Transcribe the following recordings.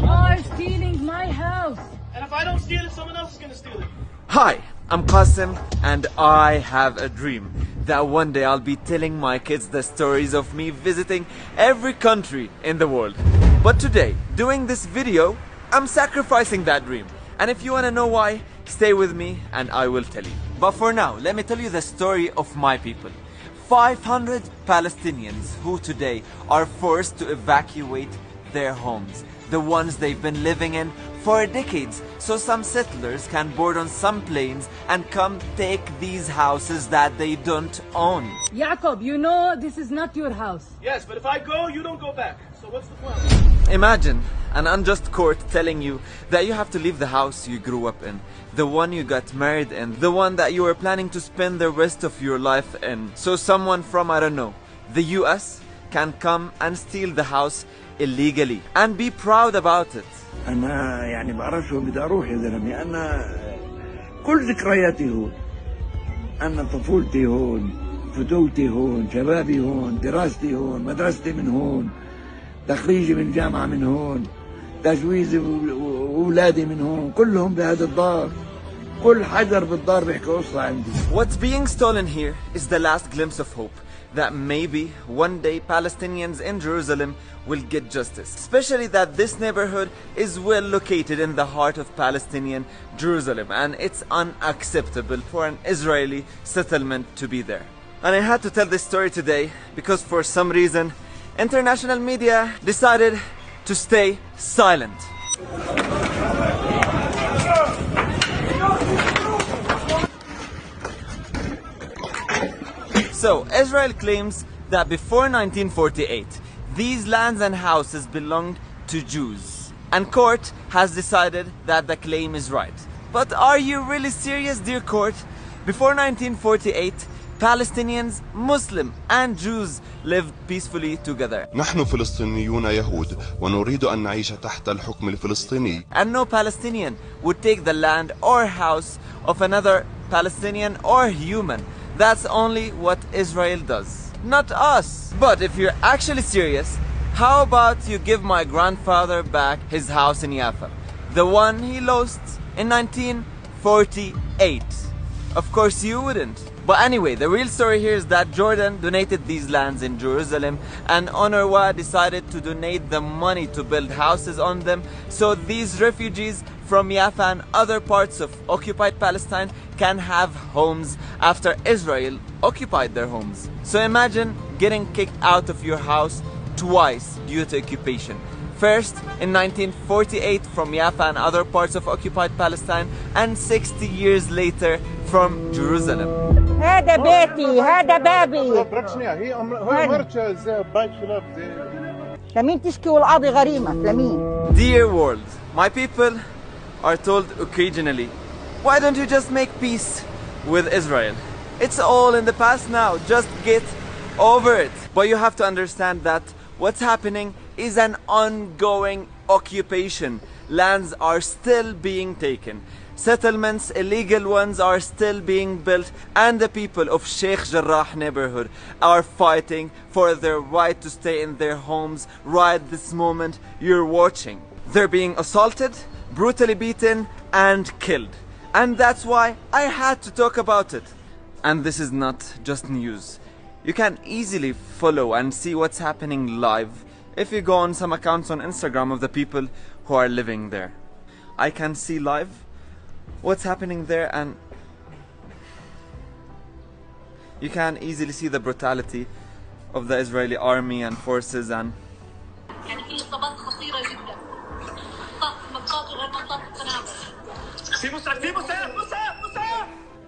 are stealing my house. And if I don't steal it, someone else is gonna steal it. Hi, I'm Qasim and I have a dream that one day I'll be telling my kids the stories of me visiting every country in the world. But today, doing this video, I'm sacrificing that dream. And if you want to know why, stay with me and I will tell you. But for now, let me tell you the story of my people. 500 Palestinians who today are forced to evacuate their homes, the ones they've been living in for decades, so some settlers can board on some planes and come take these houses that they don't own. Jacob, you know this is not your house. Yes, but if I go, you don't go back. So what's the plan? Imagine an unjust court telling you that you have to leave the house you grew up in, the one you got married in, the one that you were planning to spend the rest of your life in. So someone from, I don't know, the US can come and steal the house illegally and be proud about it. أنا يعني بعرفش وين بدي أروح يا زلمة. أنا كل ذكرياتي هون. أنا طفولتي هون، فتولتي هون، شبابي هون، دراستي هون، مدرستي من هون، تخريجي من جامعة من هون، تجويزي وأولادي من هون، كلهم بهذا الدار. كل حجر بالدار بيحكي قصة عندي. What's being stolen here is the last glimpse of hope that maybe one day Palestinians in Jerusalem will get justice. Especially that this neighborhood is well located in the heart of Palestinian Jerusalem and it's unacceptable for an Israeli settlement to be there. And I had to tell this story today because for some reason international media decided to stay silent. So, Israel claims that before 1948, these lands and houses belonged to Jews. And court has decided that the claim is right. But are you really serious, dear court? Before 1948, Palestinians, Muslim and Jews lived peacefully together. نحن فلسطينيون يهود ونريد أن نعيش تحت الحكم الفلسطيني. And no Palestinian would take the land or house of another Palestinian or human. That's only what Israel does, not us. But if you're actually serious, how about you give my grandfather back his house in Jaffa, the one he lost in 1948? Of course you wouldn't. But anyway, the real story here is that Jordan donated these lands in Jerusalem and UNRWA decided to donate the money to build houses on them so these refugees from Jaffa and other parts of occupied Palestine can have homes after Israel occupied their homes. So imagine getting kicked out of your house twice due to occupation. First in 1948 from Jaffa and other parts of occupied Palestine and 60 years later from Jerusalem. هذا بيتي، هذا بابي. لمين تشكي والقاضي غريمة؟ لمين؟ Dear world, my people are told occasionally, why don't you just make peace with Israel? It's all in the past now, just get over it. But you have to understand that what's happening is an ongoing occupation. Lands are still being taken. Settlements, illegal ones, are still being built and the people of Sheikh Jarrah neighborhood are fighting for their right to stay in their homes right this moment you're watching. They're being assaulted, brutally beaten and killed. And that's why I had to talk about it. And this is not just news. You can easily follow and see what's happening live if you go on some accounts on Instagram of the people who are living there. I can see live what's happening there and you can easily see the brutality of the Israeli army and forces and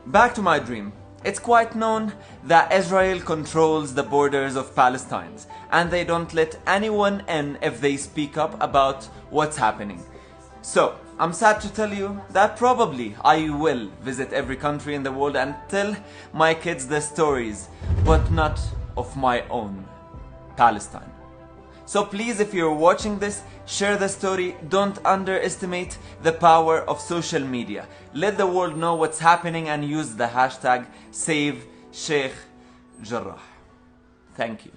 back to my dream. It's quite known that Israel controls the borders of Palestine and they don't let anyone in if they speak up about what's happening. So, I'm sad to tell you that probably I will visit every country in the world and tell my kids the stories, but not of my own Palestine. So please, if you're watching this, share the story. Don't underestimate the power of social media. Let the world know what's happening and use the hashtag #SaveSheikh Jarrah. Thank you.